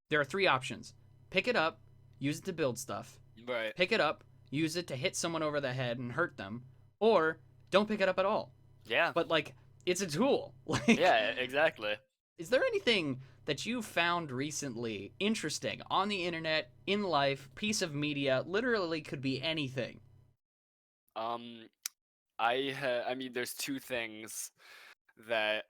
There are three options: pick it up, use it to build stuff; right. pick it up, use it to hit someone over the head and hurt them; or don't pick it up at all. Yeah. But like, it's a tool. Like, Yeah, exactly. is there anything that you found recently interesting on the internet, in life, piece of media, literally could be anything? Um, I mean, there's two things that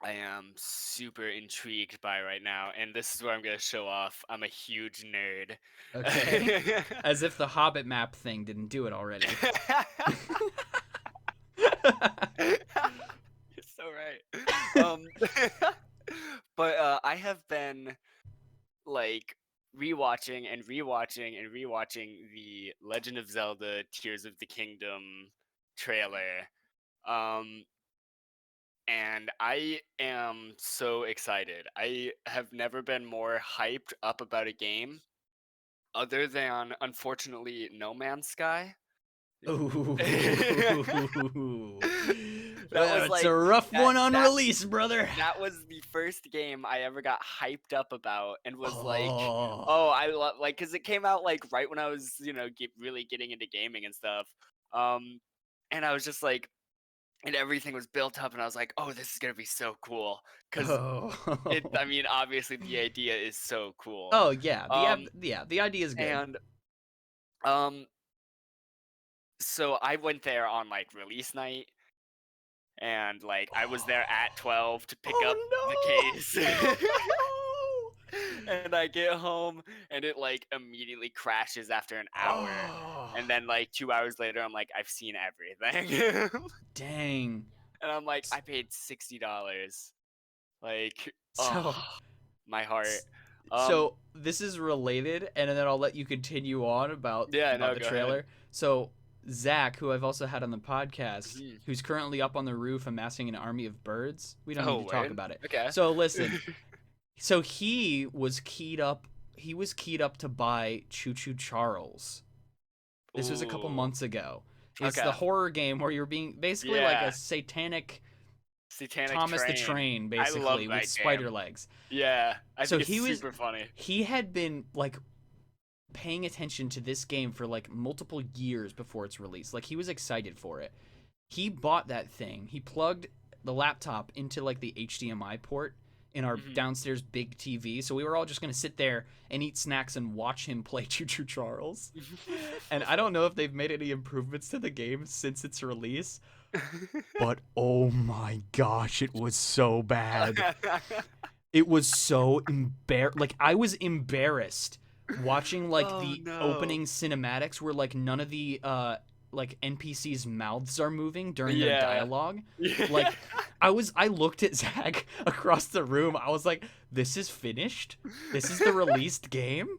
I am super intrigued by right now, and this is where I'm gonna show off. I'm a huge nerd. Okay. As if the Hobbit map thing didn't do it already. You're so right. But I have been like rewatching and rewatching and rewatching the Legend of Zelda: Tears of the Kingdom trailer. Um, and I am so excited. I have never been more hyped up about a game other than, unfortunately, No Man's Sky. Ooh. That was It's a like rough that one on that release, brother. that was the first game I ever got hyped up about and was like, Oh. "Oh, I love," like, because it came out like right when I was, really getting into gaming and stuff. Um, and I was just like, and everything was built up, and I was like, "Oh, this is gonna be so cool," because Oh. I mean, obviously the idea is so cool. Oh yeah, Um, the idea is good. and um, so I went there on like release night, and like I was there at 12 to pick up the Oh case. no! And I get home and it like immediately crashes after an hour. Oh, And then like 2 hours later, I'm like, I've seen everything. dang. And I'm like, S- I paid $60. Like, oh, So, my heart. Um, So this is related, and then I'll let you continue on about yeah, no, the go ahead. trailer. So Zach, who I've also had on the podcast, Mhm. who's currently up on the roof amassing an army of birds. We don't need Oh, to talk word. about it. Okay. So listen. So he was keyed up. He was keyed up to buy Choo Choo Charles. This was a couple Ooh. months ago. It's the Okay. horror game where you're being basically like a Yeah. satanic Satanic Thomas the Train. Train, I love basically with that spider game. legs. Yeah, I So think it's super funny. he had been like paying attention to this game for like multiple years before its release. Like he was excited for it. He bought that thing. He plugged the laptop into like the HDMI port in our Mhm. downstairs big TV. So we were all just going to sit there and eat snacks and watch him play Choo Choo Charles. And I don't know if they've made any improvements to the game since its release, but oh my gosh, it was so bad. It was so like I was embarrassed watching like Oh the no. opening cinematics where like none of the like NPCs' mouths are moving during their Yeah. dialogue. Yeah. Like I looked at Zach across the room. I was like, this is finished? This is the released game?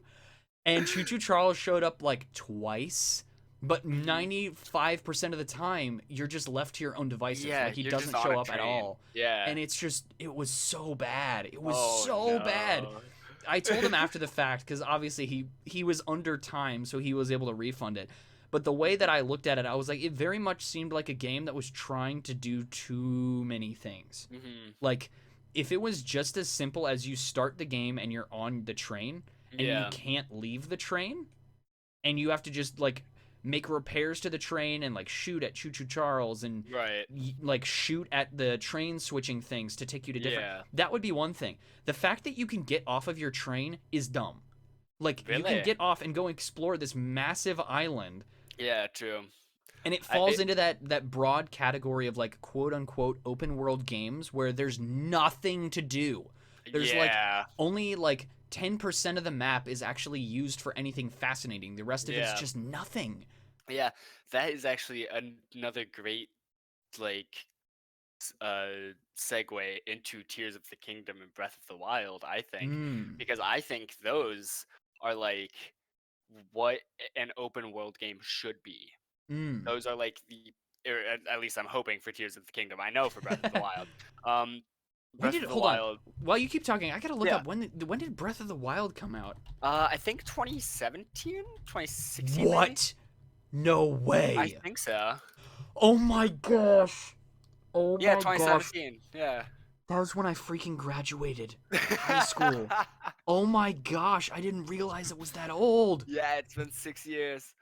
And Choo Choo Charles showed up like twice, but Mhm. 95% of the time you're just left to your own devices. Yeah, Like he you're just doesn't on a show up at train. all. Yeah. And it was so bad. It was Oh so bad. no. I told him after the fact because obviously he was under time, so he was able to refund it. But the way that I looked at it, I was like, it very much seemed like a game that was trying to do too many things. Mhm. Like, if it was just as simple as you start the game and you're on the train and you Yeah. can't leave the train and you have to just like make repairs to the train and like shoot at Choo Choo Charles and Right. like shoot at the train switching things to take you to different, Yeah. that would be one thing. The fact that you can get off of your train is dumb. Like you can Really? get off and go explore this massive island, Yeah, true. and it I falls into that broad category of like quote unquote open world games where there's nothing to do. There's like yeah. only like 10% of the map is actually used for anything fascinating. The rest of it is Yeah. just nothing. Yeah. That is actually another great like segue into Tears of the Kingdom and Breath of the Wild, I think, Mm. because I think those are like what an open world game should be. Mm. Those are like or at least I'm hoping for Tears of the Kingdom. I know for Breath of the Wild. Um, When Breath did of the hold on? Wild. While you keep talking, I gotta look Yeah. up when did Breath of the Wild come out? I think 2017, 2016 maybe. What? No I way. think so. Oh my gosh. Oh Yeah, my gosh. 2017. Yeah. That was when I freaking graduated high school. Oh my gosh, I didn't realize it was that old. Yeah, it's been 6 years.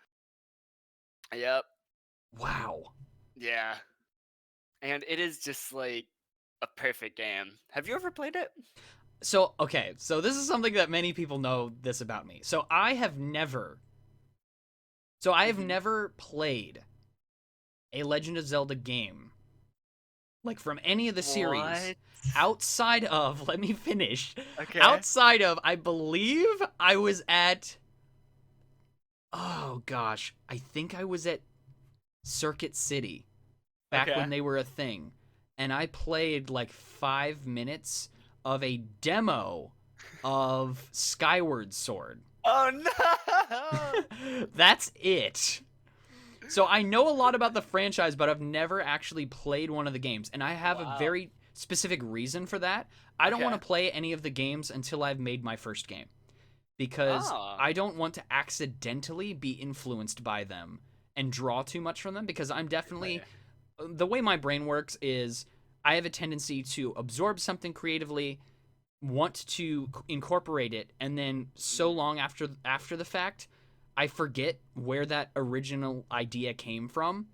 Yep. Wow. Yeah. And it is just like a perfect game. Have you ever played it? So, okay, so this is something that many people know this about me. I have Mhm. never played a Legend of Zelda game like from any of the series What? outside of, let me finish. Okay. Outside of, I believe I was at, oh gosh, I think I was at Circuit City back Okay. when they were a thing. And I played like 5 minutes of a demo of Skyward Sword. Oh no! That's it. So I know a lot about the franchise, but I've never actually played one of the games. And I have a Wow. very specific reason for that. I don't Okay. want to play any of the games until I've made my first game. Because Oh. I don't want to accidentally be influenced by them and draw too much from them. Because I'm definitely, the way my brain works is I have a tendency to absorb something creatively, want to incorporate it, and then so long after the fact, I forget where that original idea came from.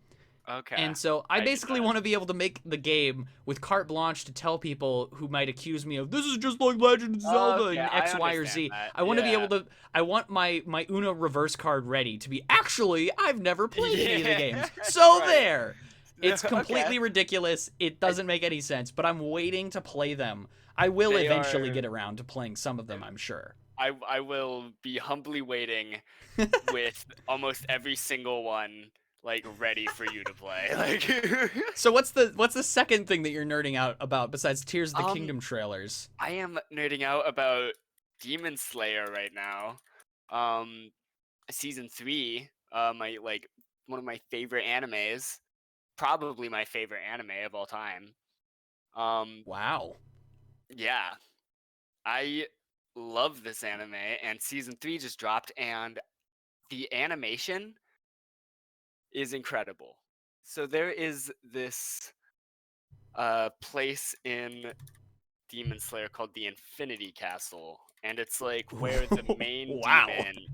Okay. And so I get basically that. want to be able to make the game with carte blanche to tell people who might accuse me of this is just like Legend of Zelda Okay, and I X, Y, or understand Z. that. I want to be Yeah. able to. I want my Uno reverse card ready to be. Actually, I've never played any of the games, so Right. there. It's Okay. completely ridiculous. It doesn't make any sense, but I'm waiting to play them. I will They eventually are- get around to playing some of them, I'm sure. I will be humbly waiting with almost every single one like ready for you to play. Like So what's the second thing that you're nerding out about besides Tears of the Um Kingdom trailers? I am nerding out about Demon Slayer right now. Season 3, my like one of my favorite animes, probably my favorite anime of all time. Um, Wow. yeah, I love this anime, and season 3 just dropped, and the animation is incredible. So there is this place in Demon Slayer called the Infinity Castle, and it's like where the main Wow. demon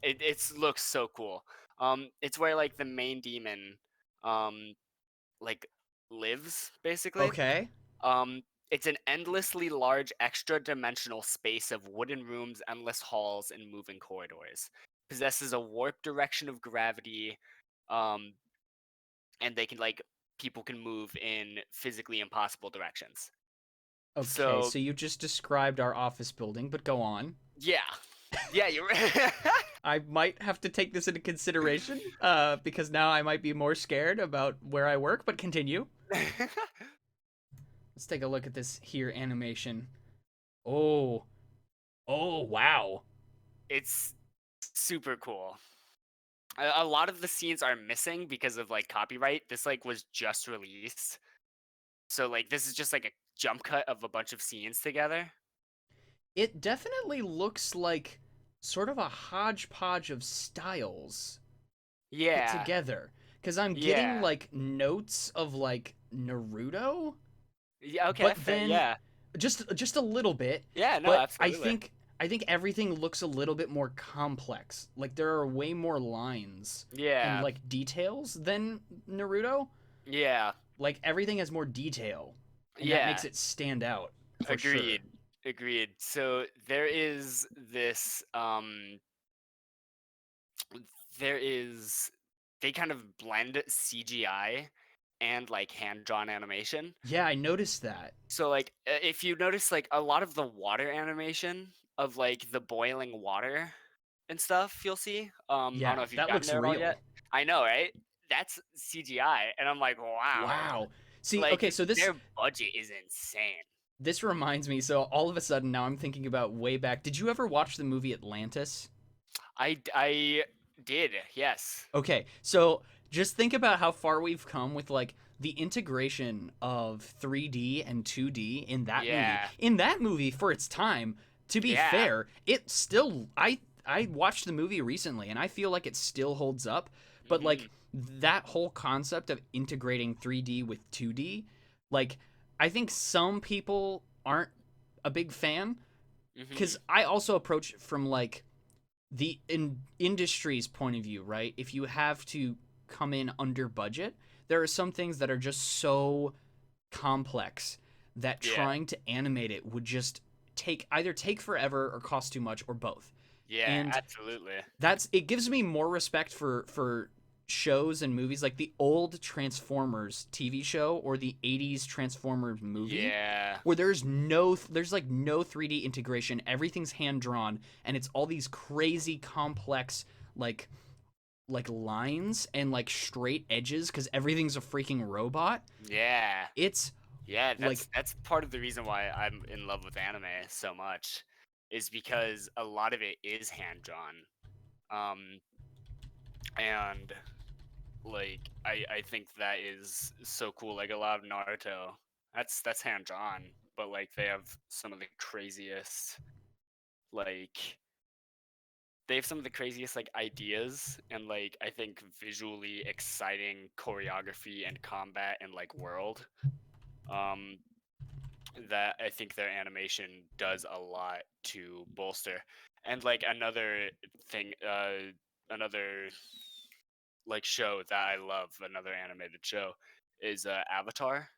it looks so cool. It's where like the main demon um like lives basically. Okay. Um it's an endlessly large extra-dimensional space of wooden rooms, endless halls, and moving corridors. Possesses a warped direction of gravity, um, and they can like people can move in physically impossible directions. Okay, So so you just described our office building, but go on. yeah, yeah, you're right. I might have to take this into consideration, because now I might be more scared about where I work, but continue. Let's take a look at this here animation. Oh, oh, wow. It's super cool. A lot of the scenes are missing because of like copyright. This like was just released, so like this is just like a jump cut of a bunch of scenes together. It definitely looks like sort of a hodgepodge of styles put Yeah, together. Because I'm getting yeah, like notes of like Naruto, yeah. Okay, but fair. then Yeah, just a little bit. yeah. No, But absolutely. I think everything looks a little bit more complex. Like there are way more lines and Yeah, like details than Naruto. yeah, Like everything has more detail, and that yeah. makes it stand out for sure. Agreed. Agreed. So there is this there is they kind of blend CGI and like hand-drawn animation. Yeah, I noticed that. So like if you notice like a lot of the water animation of like the boiling water and stuff you'll see. I don't Yeah, know if you've that gotten looks there at all real. yet. I know, right? That's CGI and I'm like, "Wow." Wow. See, Like okay, so their budget is insane. this reminds me. So all of a sudden now I'm thinking about way back. Did you ever watch the movie Atlantis? I did. Yes. Okay, so just think about how far we've come with like the integration of 3D and 2D in that movie. Yeah. In that movie for its time, to be Yeah. fair, it still I watched the movie recently and I feel like it still holds up, but Mhm. like that whole concept of integrating 3D with 2D, like I think some people aren't a big fan cuz Mhm. I also approach it from like the industry's point of view, right? If you have to come in under budget, there are some things that are just so complex that Yeah. trying to animate it would just take forever or cost too much or both. Yeah, And absolutely. that's it gives me more respect for shows and movies like the old Transformers TV show or the 80s Transformers movie Yeah. where there's like no 3D integration, everything's hand drawn and it's all these crazy complex like lines and like straight edges cuz everything's a freaking robot. Yeah. It's Yeah, like that's part of the reason why I'm in love with anime so much is because a lot of it is hand drawn. Um and like I think that is so cool. Like a lot of Naruto, that's hand drawn, but like they have some of the craziest like they have some of the craziest like ideas and like I think visually exciting choreography and combat and like world. Um that I think their animation does a lot to bolster. And like another thing another like show that I love, another animated show is Avatar.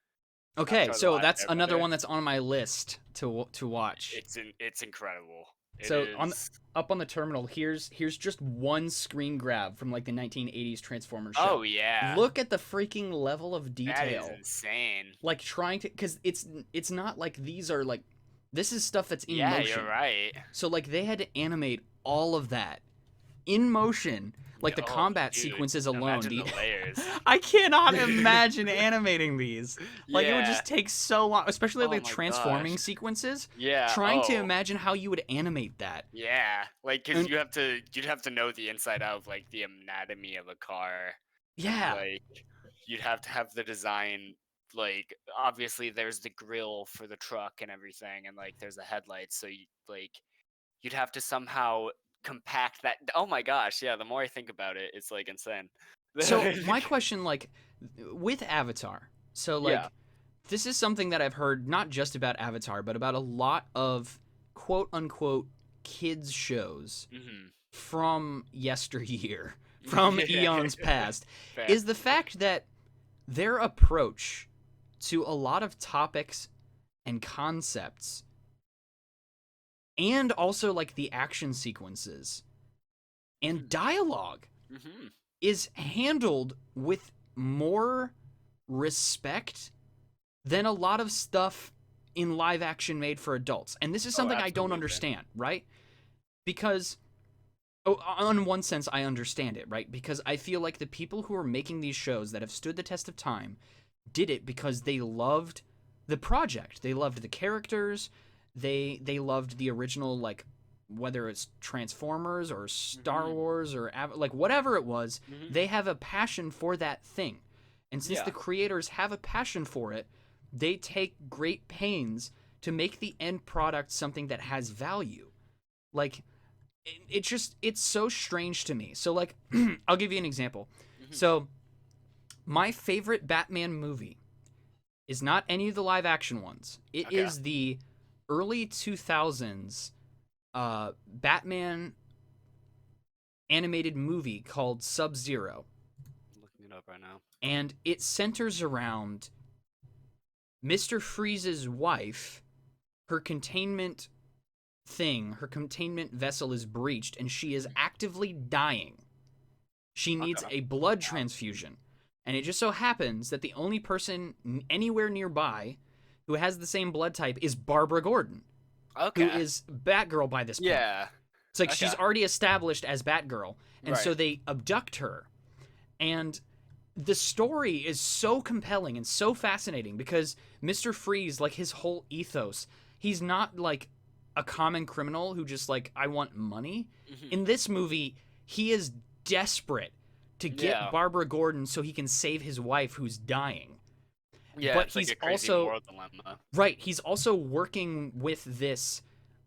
okay, Avatar the so Last that's another Airbender. one that's on my list to watch. It's incredible. It So on is. up on the terminal, here's just one screen grab from like the 1980s Transformers Oh show. yeah. Look at the freaking level of That is detail. insane. Like trying to cuz it's not like these are like this is stuff that's in Yeah, you're motion. right. So like they had to animate all of that in motion Like the Oh, combat dude, sequences alone. imagine the layers. I cannot imagine animating these. Like it would Yeah. just take so long, especially Oh the my gosh. transforming sequences. Yeah. Trying to Oh. imagine how you would animate that. Yeah. Like, cause And you'd have to know the inside out of like the anatomy of a car, and yeah. like you'd have to have the design. Like, obviously, there's the grill for the truck and everything, and like there's the headlights. So you'd have to somehow compact that. Oh my gosh, yeah. The more I think about it, it's like insane. So my question, like, with Avatar. So Yeah. like, this is something that I've heard not just about Avatar, but about a lot of quote unquote kids shows Hmm. from yesteryear, from Yeah. eons past, Fair. is the fact that their approach to a lot of topics and concepts, and also like the action sequences and dialogue, Hmm. is handled with more respect than a lot of stuff in live action made for adults. And this is Oh, something I don't absolutely. understand, right? Because oh, on one sense I understand it, right? Because I feel like the people who are making these shows that have stood the test of time did it because they loved the project. They loved the characters. They loved the original, like, whether it's Transformers or Star Hmm. Wars or like whatever it was, Hmm. they have a passion for that thing. And since the Yeah. creators have a passion for it, they take great pains to make the end product something that has value. Like it's so strange to me. So like I'll give you an example. Hmm. So my favorite Batman movie is not any of the live action ones. It Okay. is the early 2000s Batman animated movie called Sub-Zero. I'm looking it up right now. And it centers around Mr. Freeze's wife. Her containment her containment vessel is breached and she is actively dying. She needs Okay. a blood transfusion. And it just so happens that the only person anywhere nearby who has the same blood type is Barbara Gordon, who Okay. is Batgirl by this point. Yeah. It's like Okay. she's already established as Batgirl, and Right. so they abduct her. And the story is so compelling and so fascinating because Mr. Freeze, like his whole ethos, he's not like a common criminal who just like, I want money. Hmm. In this movie, he is desperate to get Yeah. Barbara Gordon so he can save his wife who's dying. Yeah. But It's like he's a crazy also moral dilemma. right, he's also working with this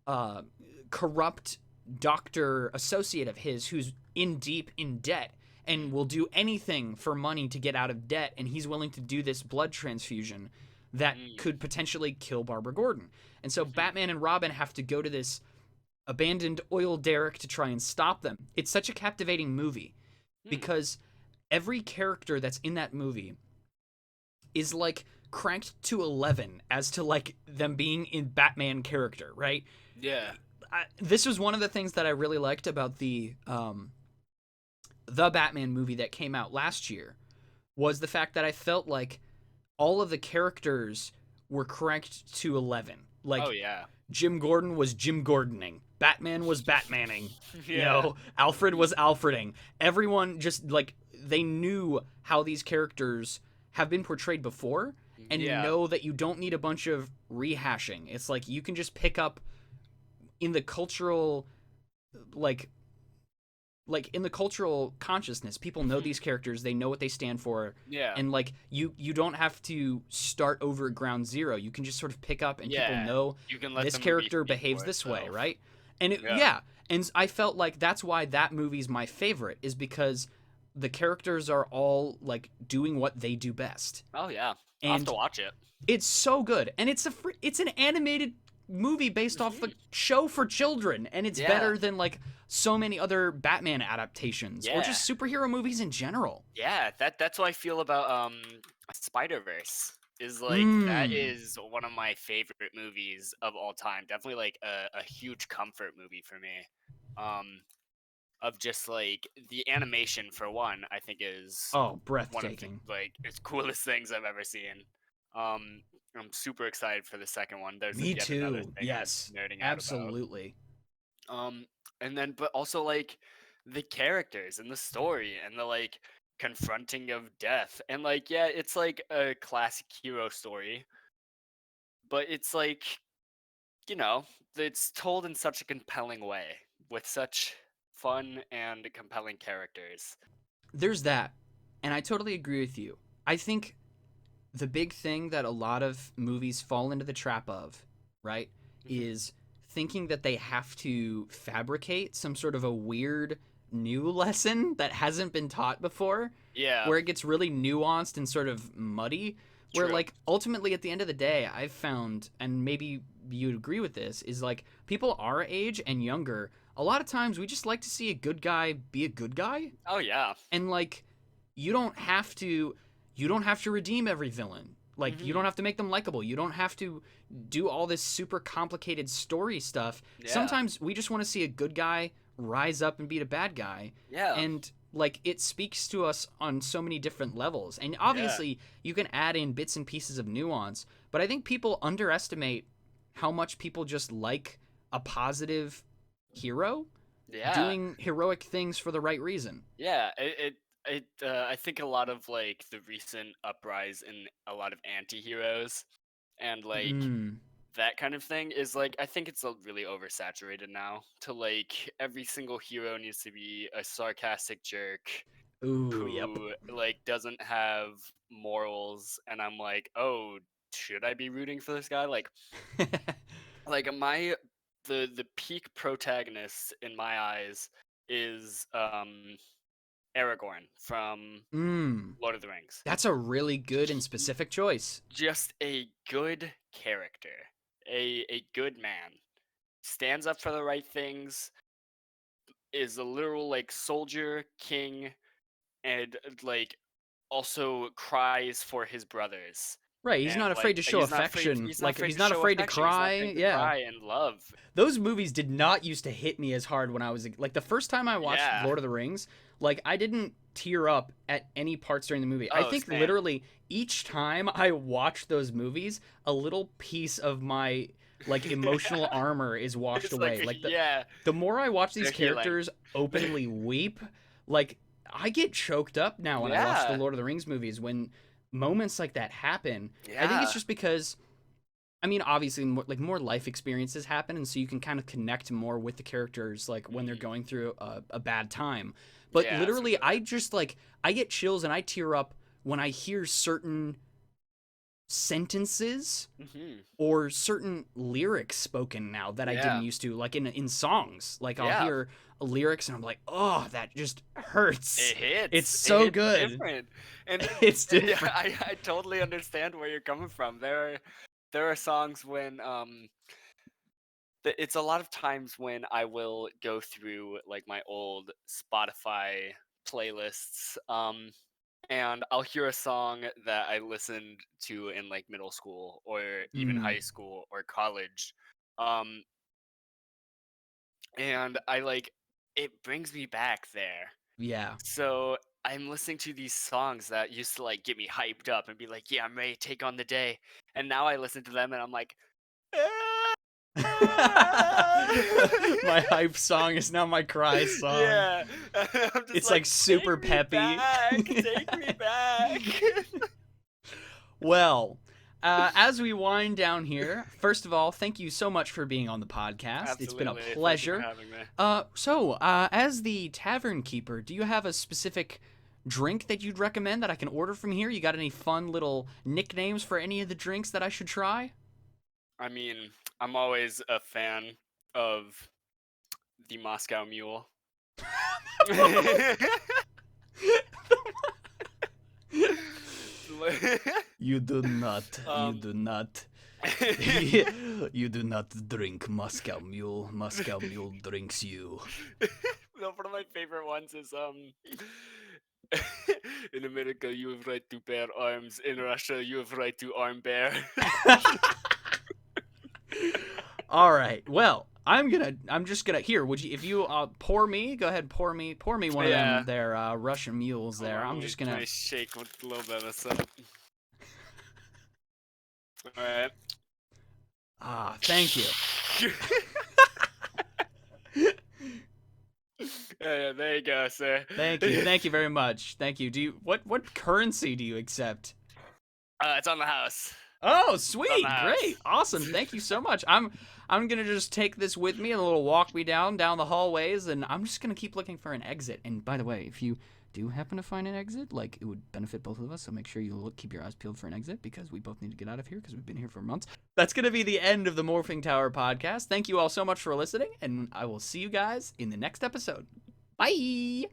uh, corrupt doctor associate of his who's in deep in debt and will do anything for money to get out of debt, and he's willing to do this blood transfusion that Mm. could potentially kill Barbara Gordon. And so Hmm. Batman and Robin have to go to this abandoned oil derrick to try and stop them. It's such a captivating movie Mm. because every character that's in that movie is like cranked to 11 as to like them being in Batman character, right? Yeah. This was one of the things that I really liked about the Batman movie that came out last year, was the fact that I felt like all of the characters were cranked to 11. Oh Like yeah. Jim Gordon was Jim Gordoning. Batman was Batmaning. Yeah. Alfred was Alfreding. Everyone just like they knew how these characters have been portrayed before, and you Yeah. know that you don't need a bunch of rehashing. It's like you can just pick up in the cultural like in the cultural consciousness, people know Hmm. these characters, they know what they stand for, Yeah. and like you don't have to start over at ground zero. You can just sort of pick up, and people Yeah. know You can let this the movie character speak behaves for this way, itself. right? And Yeah. yeah, and I felt like that's why that movie's my favorite, is because the characters are all like doing what they do best, Oh yeah. I'll have to and watch it. it's so good. And it's an animated movie based off the Hmm. show for children, and it's Yeah. better than like so many other Batman adaptations or Yeah. just superhero movies in general. Yeah. That's how I feel about Spider-Verse. Is like that Mm. is one of my favorite movies of all time. Definitely like a huge comfort movie for me. Um, of just like the animation for one, I think is Oh, one of the breathtaking. like it's coolest things I've ever seen. Um, I'm super excited for the second one. There's Me yet another too. thing I'm Yes. nerding out about. Absolutely. Um, and then but also like the characters and the story and the like confronting of death. And like, yeah, it's like a classic hero story, but it's like, you know, it's told in such a compelling way with such fun and compelling characters. There's that, and I totally agree with you. I think the big thing that a lot of movies fall into the trap of, right, Hmm. is thinking that they have to fabricate some sort of a weird new lesson that hasn't been taught before, Yeah, where it gets really nuanced and sort of muddy. Where, true. like, ultimately at the end of the day, I've found, and maybe you'd agree with this, is like people our age and younger, a lot of times we just like to see a good guy be a good guy. Oh yeah. And like you don't have to you don't have to redeem every villain. Like you don't Hmm. have to make them likable. You don't have to do all this super complicated story stuff. Yeah. Sometimes we just want to see a good guy rise up and beat a bad guy. Yeah. And like it speaks to us on so many different levels. And Yeah. obviously you can add in bits and pieces of nuance, but I think people underestimate how much people just like a positive hero Yeah. doing heroic things for the right reason. Yeah. I think a lot of like the recent uprise in a lot of anti-heroes and like Mm. that kind of thing is like I think it's really oversaturated now to like every single hero needs to be a sarcastic jerk Ooh, yep. who like doesn't have morals, and I'm like, "Oh, should I be rooting for this guy?" Like my the peak protagonist in my eyes is Aragorn from mm. Lord of the Rings. That's a really good and specific choice. Just a good character, a good man, stands up for the right things, is a literal like soldier king, and like also cries for his brothers. Right, he's And not like afraid to show affection. he's not Like afraid he's to not show afraid to affection. He's not cry. afraid to Yeah. cry and love. Those movies did not used to hit me as hard when I was like the first time I watched Yeah. Lord of the Rings, like I didn't tear up at any parts during the movie. I Oh, think same. literally each time I watched those movies, a little piece of my like emotional armor is washed It's like away. Like yeah, the more I watch these they're healing. characters openly weep, like I get choked up now when I watch the Yeah. Lord of the Rings movies when moments like that happen. I think it's Yeah. just because I mean, obviously, more life experiences happen, and so you can kind of connect more with the characters, like when they're Mhm. going through a bad time. But Yeah, for literally, I sure. just like I get chills and I tear up when I hear certain sentences Mhm. or certain lyrics spoken now that I didn't Yeah. used to, like in songs. Like I'll Yeah. hear lyrics and I'm like, oh, that just hurts. It It's hits. It so hits good. different. And It's yeah, different. I totally understand where you're coming from. There are songs when it's a lot of times when I will go through like my old Spotify playlists and I'll hear a song that I listened to in like middle school or even Mm, high school or college. Um and I like it brings me back there. yeah. So I'm listening to these songs that used to like get me hyped up and be like, yeah, I'm ready to take on the day. And now I listen to them and I'm like, My hype song is now my cry song. yeah. I'm just It's like, like super peppy. take me back. Well, as we wind down here, first of all, thank you so much for being on the podcast. It's been a Absolutely. Thank you for pleasure. having me. As the tavern keeper, do you have a specific drink that you'd recommend that I can order from here? You got any fun little nicknames for any of the drinks that I should try? I mean, I'm always a fan of the Moscow Mule. You do not. You um, do not. You do not drink Moscow Mule. Moscow Mule drinks you. no, one of my favorite ones is in America you have right to bear arms. In Russia you have right to arm bear. All right. Well, I'm just gonna here. Would you, if you pour me, go ahead, pour me one of them yeah. their Russian mules Hold there. on, I'm just let gonna. me shake with a little bit of this. All right. Thank you. Yeah, there you go, sir. Thank you very much. Thank you. What currency do you accept? It's on the house. Oh, It's on the sweet, house. great, awesome. Thank you so much. I'm gonna just take this with me, and a little walk me down the hallways, and I'm just gonna keep looking for an exit. And by the way, if you do happen to find an exit, like, it would benefit both of us, so make sure you keep your eyes peeled for an exit, because we both need to get out of here because we've been here for months. That's gonna be the end of the Morphing Tower podcast. Thank you all so much for listening, and I will see you guys in the next episode. Bye.